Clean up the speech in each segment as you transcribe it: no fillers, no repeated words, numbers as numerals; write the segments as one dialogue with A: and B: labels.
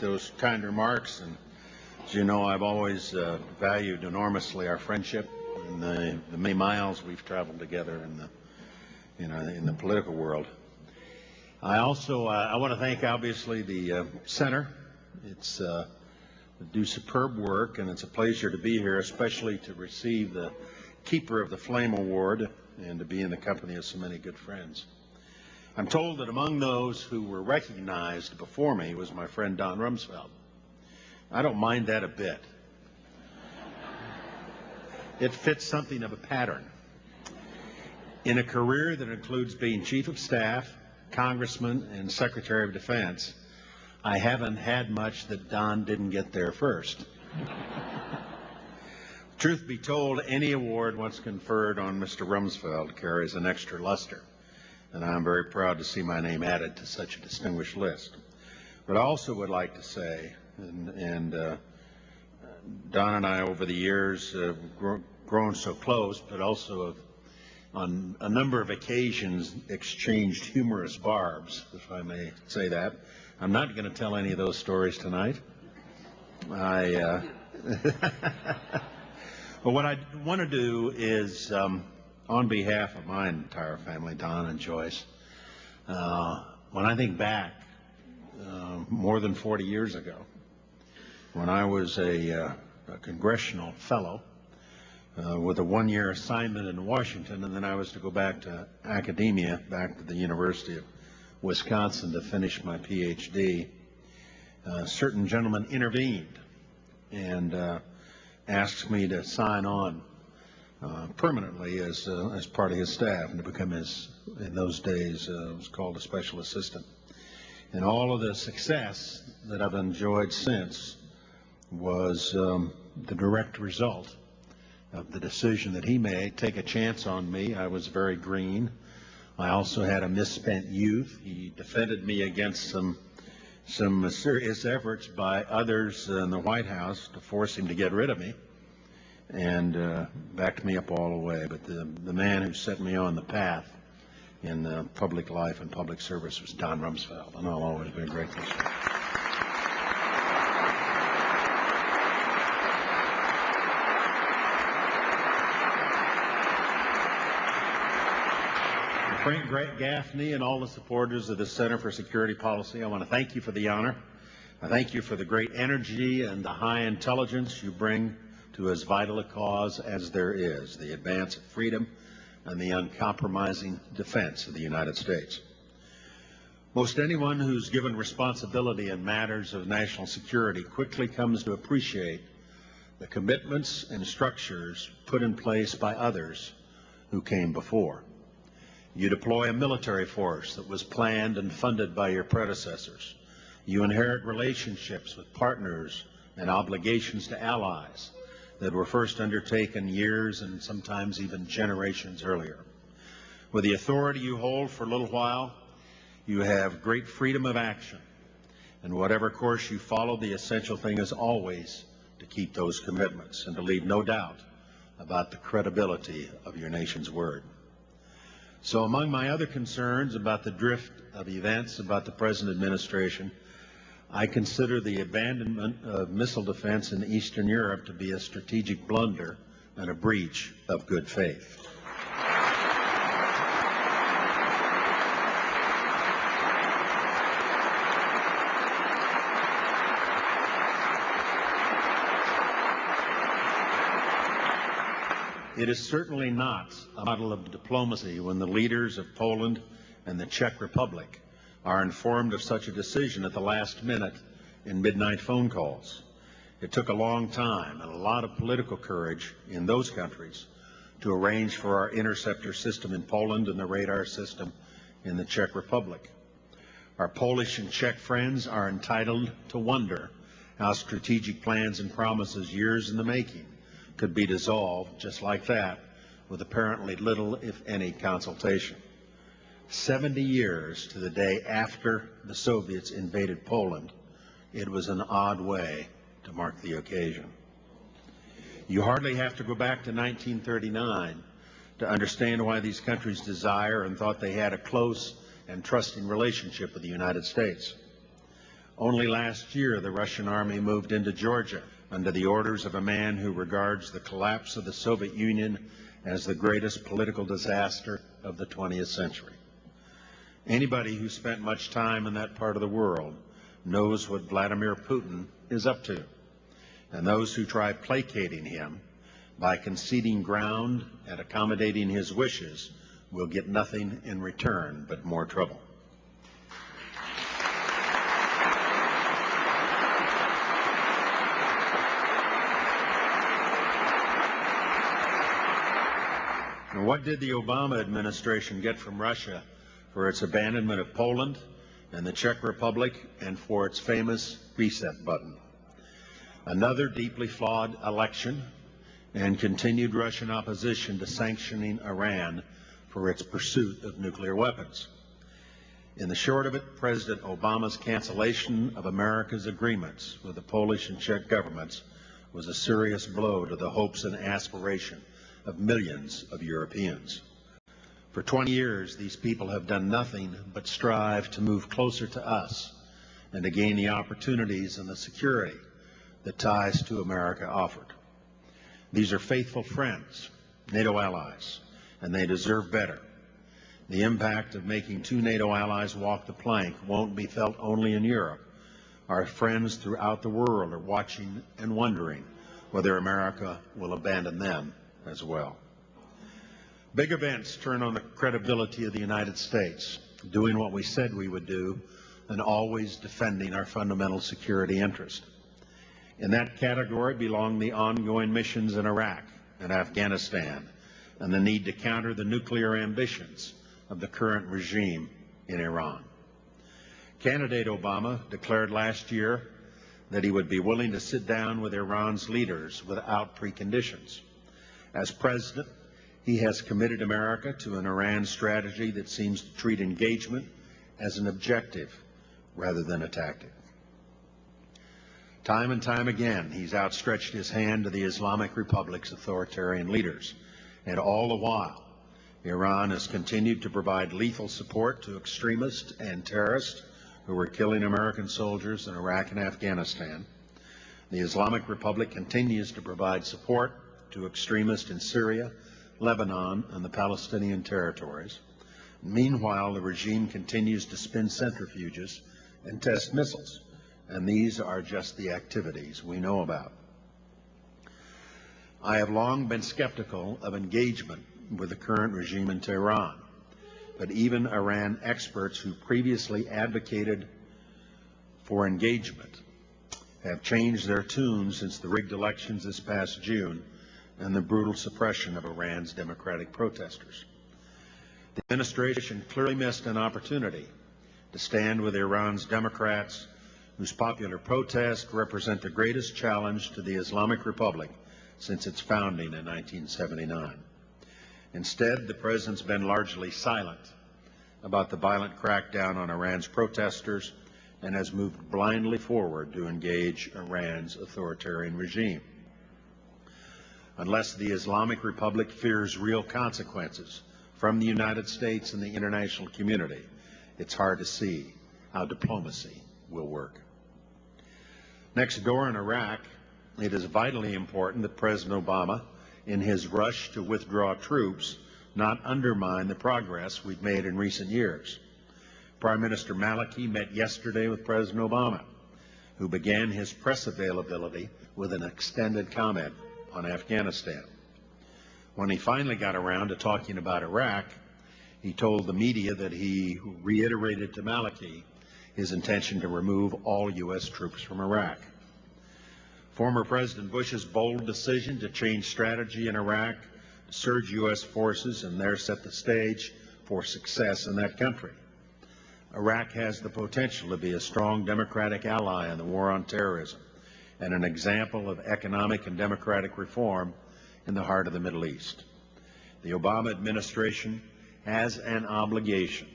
A: those kind remarks. And as you know, I've always valued enormously our friendship and the many miles we've traveled together in the political world. I also I want to thank obviously the center. It's do superb work, and it's a pleasure to be here, especially to receive the Keeper of the Flame Award and to be in the company of so many good friends. I'm told that among those who were recognized before me was my friend Don Rumsfeld. I don't mind that a bit. It fits something of a pattern. In a career that includes being Chief of Staff, Congressman, and Secretary of Defense, I haven't had much that Don didn't get there first. Truth be told, any award once conferred on Mr. Rumsfeld carries an extra luster, and I'm very proud to see my name added to such a distinguished list. But I also would like to say, and Don and I over the years have grown so close, but also have on a number of occasions exchanged humorous barbs, if I may say that. I'm not going to tell any of those stories tonight. But what I want to do is, on behalf of my entire family, Don and Joyce, when I think back more than 40 years ago, when I was a congressional fellow with a one-year assignment in Washington, and then I was to go back to academia, back to the University of Wisconsin to finish my PhD, a certain gentleman intervened and asked me to sign on permanently as part of his staff and to become his, in those days, it was called a special assistant. And all of the success that I've enjoyed since was the direct result of the decision that he made, take a chance on me. I was very green. I also had a misspent youth. He defended me against some serious efforts by others in the White House to force him to get rid of me, and backed me up all the way. But the man who set me on the path in public life and public service was Don Rumsfeld, and I'll always be grateful to him. Frank Gaffney and all the supporters of the Center for Security Policy, I want to thank you for the honor. I thank you for the great energy and the high intelligence you bring to as vital a cause as there is, the advance of freedom and the uncompromising defense of the United States. Most anyone who's given responsibility in matters of national security quickly comes to appreciate the commitments and structures put in place by others who came before. You deploy a military force that was planned and funded by your predecessors. You inherit relationships with partners and obligations to allies that were first undertaken years and sometimes even generations earlier. With the authority you hold for a little while, you have great freedom of action. And whatever course you follow, the essential thing is always to keep those commitments and to leave no doubt about the credibility of your nation's word. So among my other concerns about the drift of events about the present administration, I consider the abandonment of missile defense in Eastern Europe to be a strategic blunder and a breach of good faith. It is certainly not a model of diplomacy when the leaders of Poland and the Czech Republic are informed of such a decision at the last minute in midnight phone calls. It took a long time and a lot of political courage in those countries to arrange for our interceptor system in Poland and the radar system in the Czech Republic. Our Polish and Czech friends are entitled to wonder how strategic plans and promises years in the making could be dissolved just like that with apparently little, if any, consultation. 70 years to the day after the Soviets invaded Poland, it was an odd way to mark the occasion. You hardly have to go back to 1939 to understand why these countries desire and thought they had a close and trusting relationship with the United States. Only last year, the Russian army moved into Georgia under the orders of a man who regards the collapse of the Soviet Union as the greatest political disaster of the 20th century. Anybody who spent much time in that part of the world knows what Vladimir Putin is up to, and those who try placating him by conceding ground and accommodating his wishes will get nothing in return but more trouble. And what did the Obama administration get from Russia for its abandonment of Poland and the Czech Republic and for its famous reset button? Another deeply flawed election and continued Russian opposition to sanctioning Iran for its pursuit of nuclear weapons. In the short of it, President Obama's cancellation of America's agreements with the Polish and Czech governments was a serious blow to the hopes and aspiration of millions of Europeans. For 20 years, these people have done nothing but strive to move closer to us and to gain the opportunities and the security that ties to America offered. These are faithful friends, NATO allies, and they deserve better. The impact of making two NATO allies walk the plank won't be felt only in Europe. Our friends throughout the world are watching and wondering whether America will abandon them as well. Big events turn on the credibility of the United States, doing what we said we would do and always defending our fundamental security interest. In that category belong the ongoing missions in Iraq and Afghanistan and the need to counter the nuclear ambitions of the current regime in Iran. Candidate Obama declared last year that he would be willing to sit down with Iran's leaders without preconditions. As president, he has committed America to an Iran strategy that seems to treat engagement as an objective rather than a tactic. Time and time again, he's outstretched his hand to the Islamic Republic's authoritarian leaders, and all the while, Iran has continued to provide lethal support to extremists and terrorists who were killing American soldiers in Iraq and Afghanistan. The Islamic Republic continues to provide support to extremists in Syria, Lebanon, and the Palestinian territories. Meanwhile, the regime continues to spin centrifuges and test missiles, and these are just the activities we know about. I have long been skeptical of engagement with the current regime in Tehran, but even Iran experts who previously advocated for engagement have changed their tune since the rigged elections this past June and the brutal suppression of Iran's democratic protesters. The administration clearly missed an opportunity to stand with Iran's Democrats, whose popular protests represent the greatest challenge to the Islamic Republic since its founding in 1979. Instead, the president's been largely silent about the violent crackdown on Iran's protesters and has moved blindly forward to engage Iran's authoritarian regime. Unless the Islamic Republic fears real consequences from the United States and the international community, it's hard to see how diplomacy will work. Next door in Iraq, it is vitally important that President Obama, in his rush to withdraw troops, not undermine the progress we've made in recent years. Prime Minister Maliki met yesterday with President Obama, who began his press availability with an extended comment on Afghanistan. When he finally got around to talking about Iraq, he told the media that he reiterated to Maliki his intention to remove all U.S. troops from Iraq. Former President Bush's bold decision to change strategy in Iraq, to surge U.S. forces, and there set the stage for success in that country. Iraq has the potential to be a strong democratic ally in the war on terrorism and an example of economic and democratic reform in the heart of the Middle East. The Obama administration has an obligation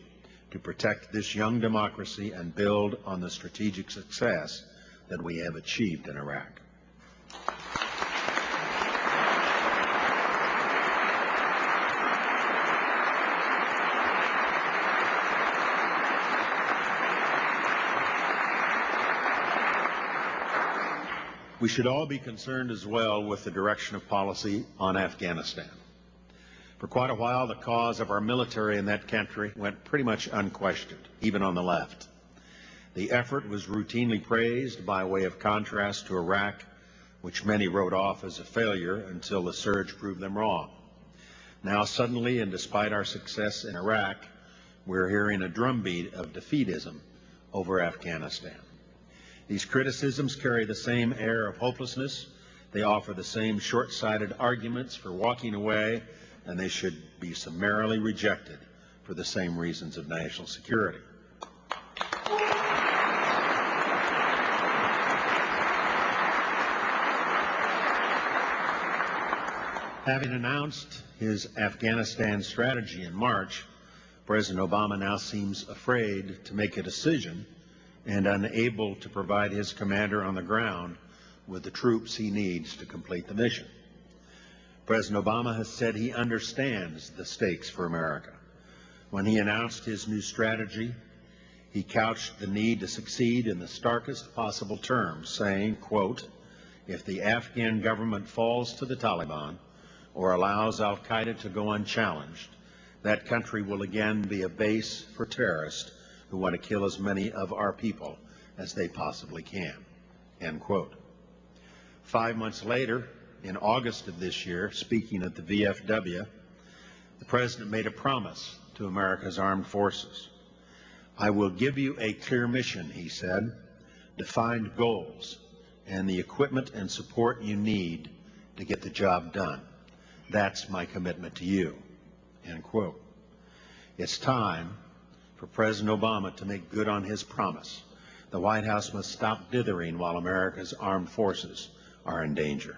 A: to protect this young democracy and build on the strategic success that we have achieved in Iraq. We should all be concerned as well with the direction of policy on Afghanistan. For quite a while, the cause of our military in that country went pretty much unquestioned, even on the left. The effort was routinely praised by way of contrast to Iraq, which many wrote off as a failure until the surge proved them wrong. Now suddenly, and despite our success in Iraq, we're hearing a drumbeat of defeatism over Afghanistan. These criticisms carry the same air of hopelessness. They offer the same short-sighted arguments for walking away, and they should be summarily rejected for the same reasons of national security. Having announced his Afghanistan strategy in March, President Obama now seems afraid to make a decision and unable to provide his commander on the ground with the troops he needs to complete the mission. President Obama has said he understands the stakes for America. When he announced his new strategy, he couched the need to succeed in the starkest possible terms, saying, quote, "If the Afghan government falls to the Taliban or allows al-Qaeda to go unchallenged, that country will again be a base for terrorists who want to kill as many of our people as they possibly can," end quote. 5 months later, in August of this year, speaking at the VFW, the President made a promise to America's armed forces. "I will give you a clear mission," he said, "defined goals, and the equipment and support you need to get the job done. That's my commitment to you," end quote. It's time for President Obama to make good on his promise. The White House must stop dithering while America's armed forces are in danger.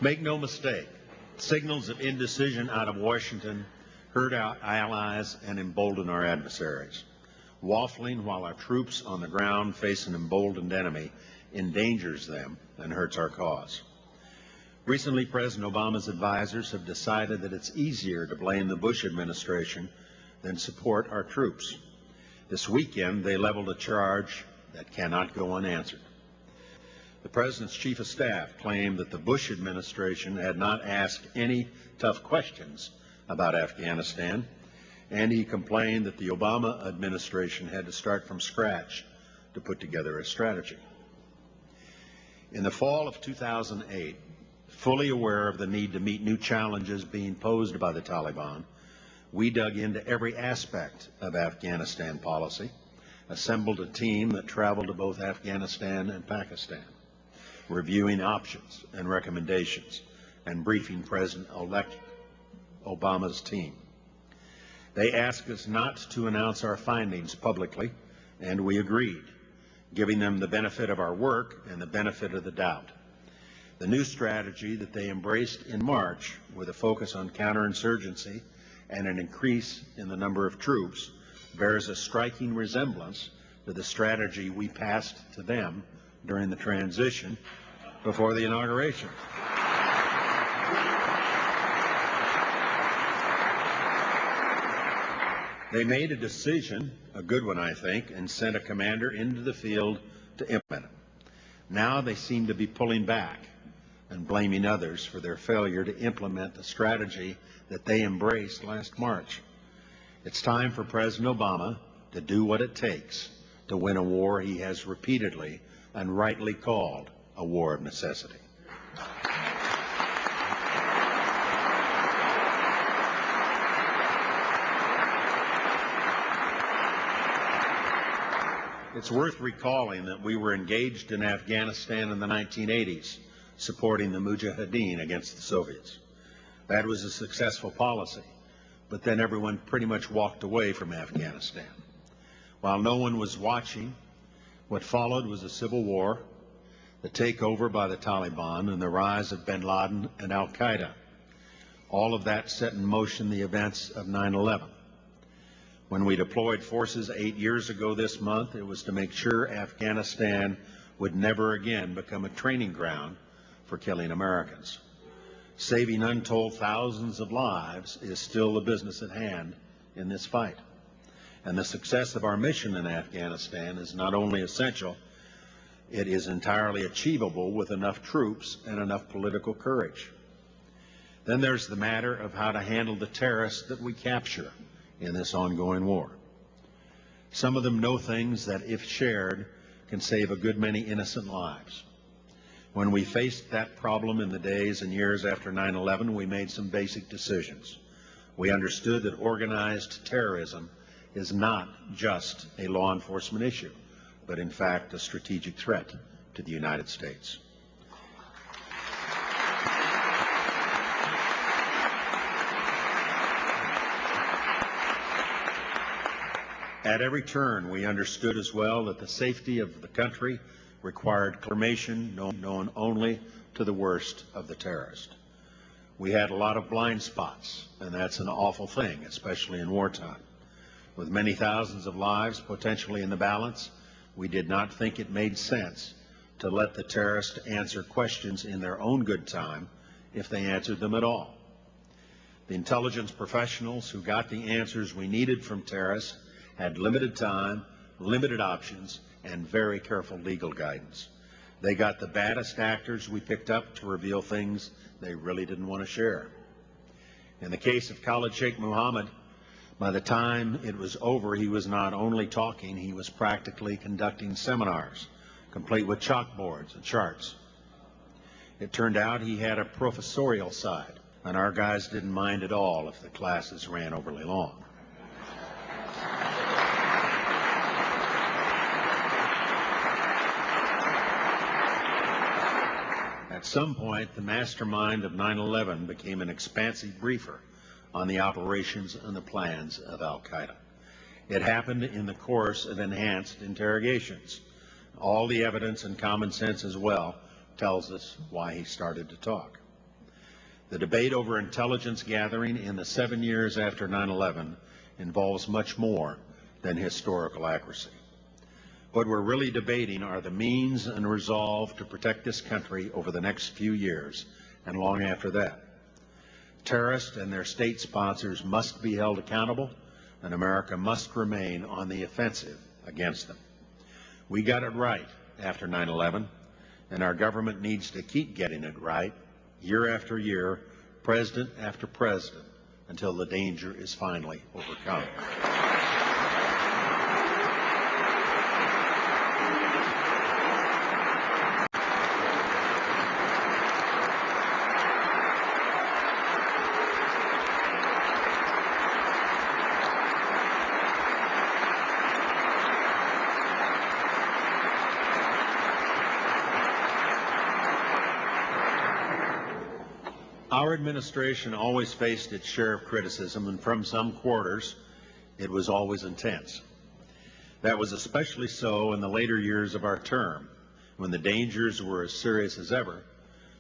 A: Make no mistake, signals of indecision out of Washington hurt our allies and embolden our adversaries. Waffling while our troops on the ground face an emboldened enemy endangers them and hurts our cause. Recently, President Obama's advisors have decided that it's easier to blame the Bush administration than support our troops. This weekend, they leveled a charge that cannot go unanswered. The President's Chief of Staff claimed that the Bush administration had not asked any tough questions about Afghanistan, and he complained that the Obama administration had to start from scratch to put together a strategy. In the fall of 2008, fully aware of the need to meet new challenges being posed by the Taliban, we dug into every aspect of Afghanistan policy, assembled a team that traveled to both Afghanistan and Pakistan, reviewing options and recommendations, and briefing President-elect Obama's team. They asked us not to announce our findings publicly, and we agreed, giving them the benefit of our work and the benefit of the doubt. The new strategy that they embraced in March, with a focus on counterinsurgency and an increase in the number of troops, bears a striking resemblance to the strategy we passed to them during the transition before the inauguration. They made a decision, a good one I think, and sent a commander into the field to implement it. Now they seem to be pulling back and blaming others for their failure to implement the strategy that they embraced last March. It's time for President Obama to do what it takes to win a war he has repeatedly and rightly called a war of necessity. It's worth recalling that we were engaged in Afghanistan in the 1980s, supporting the Mujahideen against the Soviets. That was a successful policy, but then everyone pretty much walked away from Afghanistan. While no one was watching, what followed was a civil war the takeover by the Taliban, and the rise of bin Laden and al-Qaeda. All of that set in motion the events of 9/11. When we deployed forces 8 years ago this month, it was to make sure Afghanistan would never again become a training ground for killing Americans. Saving untold thousands of lives is still the business at hand in this fight. And the success of our mission in Afghanistan is not only essential, it is entirely achievable with enough troops and enough political courage. Then there's the matter of how to handle the terrorists that we capture in this ongoing war. Some of them know things that, if shared, can save a good many innocent lives. When we faced that problem in the days and years after 9/11, we made some basic decisions. We understood that organized terrorism is not just a law enforcement issue, but in fact a strategic threat to the United States. At every turn, we understood as well that the safety of the country required information known only to the worst of the terrorists. We had a lot of blind spots, and that's an awful thing, especially in wartime. With many thousands of lives potentially in the balance, we did not think it made sense to let the terrorists answer questions in their own good time, if they answered them at all. The intelligence professionals who got the answers we needed from terrorists had limited time, limited options, and very careful legal guidance. They got the baddest actors we picked up to reveal things they really didn't want to share. In the case of Khalid Sheikh Mohammed, by the time it was over, he was not only talking, he was practically conducting seminars, complete with chalkboards and charts. It turned out he had a professorial side, and our guys didn't mind at all if the classes ran overly long. At some point, the mastermind of 9/11 became an expansive briefer on the operations and the plans of al-Qaeda. It happened in the course of enhanced interrogations. All the evidence and common sense as well tells us why he started to talk. The debate over intelligence gathering in the 7 years after 9/11 involves much more than historical accuracy. What we're really debating are the means and resolve to protect this country over the next few years and long after that. Terrorists and their state sponsors must be held accountable, and America must remain on the offensive against them. We got it right after 9/11, and our government needs to keep getting it right year after year, president after president, until the danger is finally overcome. Our administration always faced its share of criticism, and from some quarters, it was always intense. That was especially so in the later years of our term, when the dangers were as serious as ever,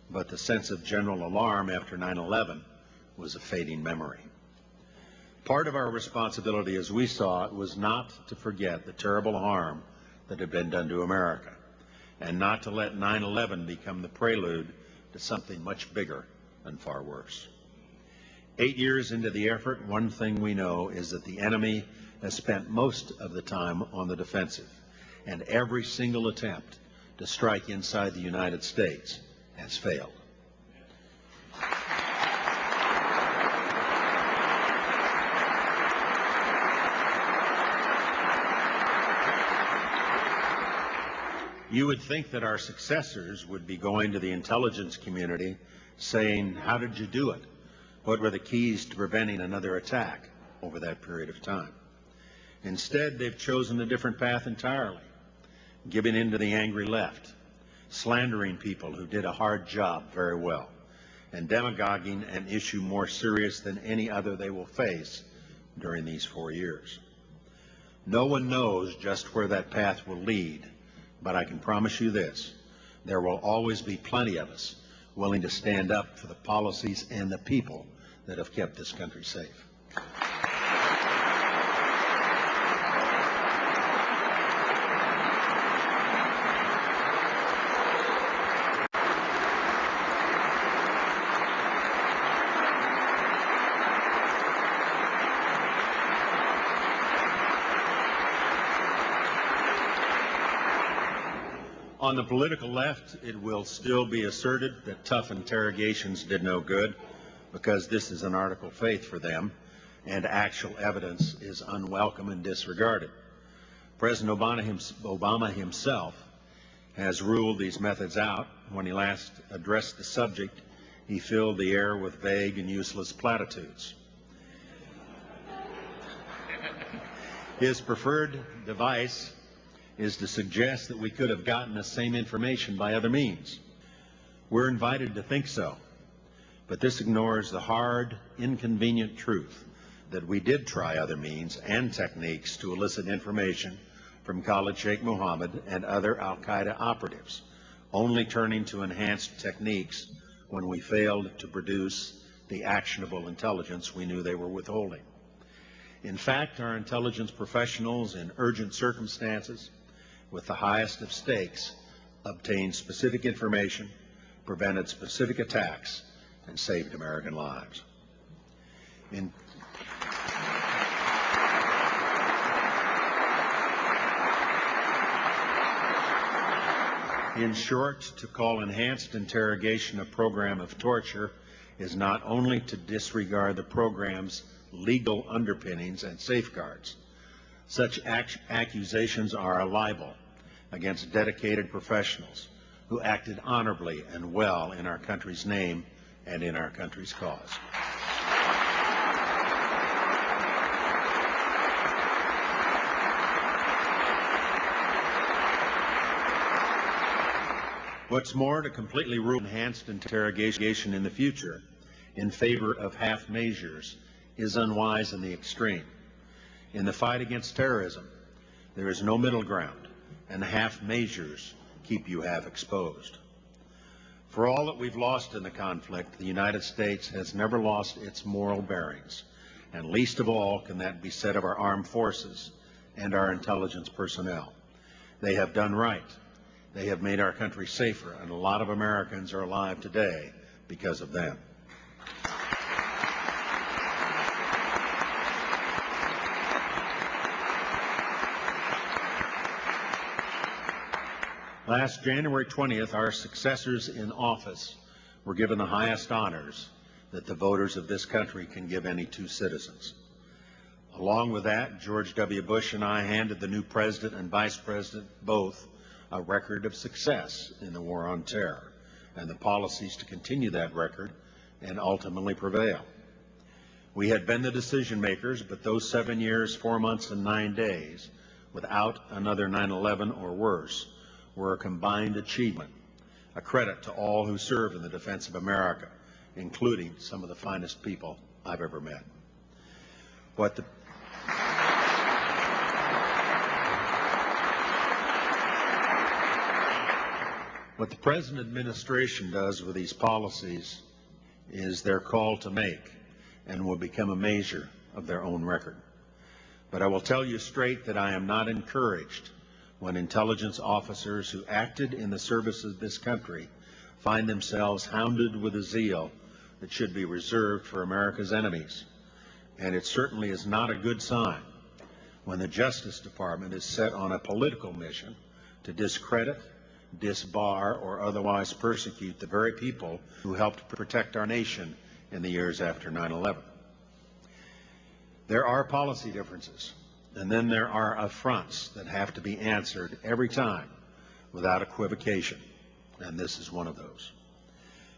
A: but the sense of general alarm after 9/11 was a fading memory. Part of our responsibility, as we saw it, was not to forget the terrible harm that had been done to America, and not to let 9/11 become the prelude to something much bigger and far worse. 8 years into the effort, one thing we know is that the enemy has spent most of the time on the defensive, and every single attempt to strike inside the United States has failed. You would think that our successors would be going to the intelligence community saying, "How did you do it? What were the keys to preventing another attack over that period of time?" Instead, they've chosen a different path entirely, giving in to the angry left, slandering people who did a hard job very well, and demagoguing an issue more serious than any other they will face during these 4 years. No one knows just where that path will lead, but I can promise you this: there will always be plenty of us willing to stand up for the policies and the people that have kept this country safe. On the political left, it will still be asserted that tough interrogations did no good because this is an article of faith for them and actual evidence is unwelcome and disregarded. President Obama himself has ruled these methods out. When he last addressed the subject, he filled the air with vague and useless platitudes. His preferred device is to suggest that we could have gotten the same information by other means. We're invited to think so, but this ignores the hard, inconvenient truth that we did try other means and techniques to elicit information from Khalid Sheikh Mohammed and other al-Qaeda operatives, only turning to enhanced techniques when we failed to produce the actionable intelligence we knew they were withholding. In fact, our intelligence professionals in urgent circumstances with the highest of stakes obtained specific information, prevented specific attacks, and saved American lives. In short, to call enhanced interrogation a program of torture is not only to disregard the program's legal underpinnings and safeguards. Such accusations are a libel against dedicated professionals who acted honorably and well in our country's name and in our country's cause. What's more, to completely rule enhanced interrogation in the future in favor of half measures is unwise in the extreme. In the fight against terrorism, there is no middle ground, and half measures keep you half exposed. For all that we've lost in the conflict, the United States has never lost its moral bearings, and least of all can that be said of our armed forces and our intelligence personnel. They have done right. They have made our country safer, and a lot of Americans are alive today because of them. Last January 20th, our successors in office were given the highest honors that the voters of this country can give any two citizens. Along with that, George W. Bush and I handed the new president and vice president both a record of success in the war on terror and the policies to continue that record and ultimately prevail. We had been the decision makers, but those 7 years, 4 months, and 9 days without another 9/11 or worse were a combined achievement, a credit to all who serve in the defense of America, including some of the finest people I've ever met. What the President administration does with these policies is their call to make and will become a measure of their own record. But I will tell you straight that I am not encouraged when intelligence officers who acted in the service of this country find themselves hounded with a zeal that should be reserved for America's enemies. And it certainly is not a good sign when the Justice Department is set on a political mission to discredit, disbar, or otherwise persecute the very people who helped protect our nation in the years after 9/11. There are policy differences. And then there are affronts that have to be answered every time without equivocation, and this is one of those.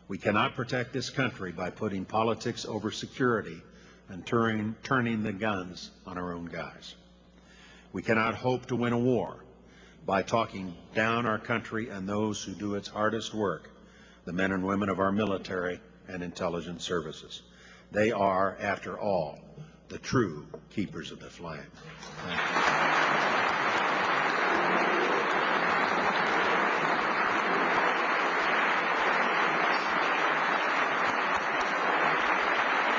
A: We cannot protect this country by putting politics over security and turning the guns on our own guys. We cannot hope to win a war by talking down our country and those who do its hardest work, the men and women of our military and intelligence services. They are, after all, the true keepers of the flame. Thank you.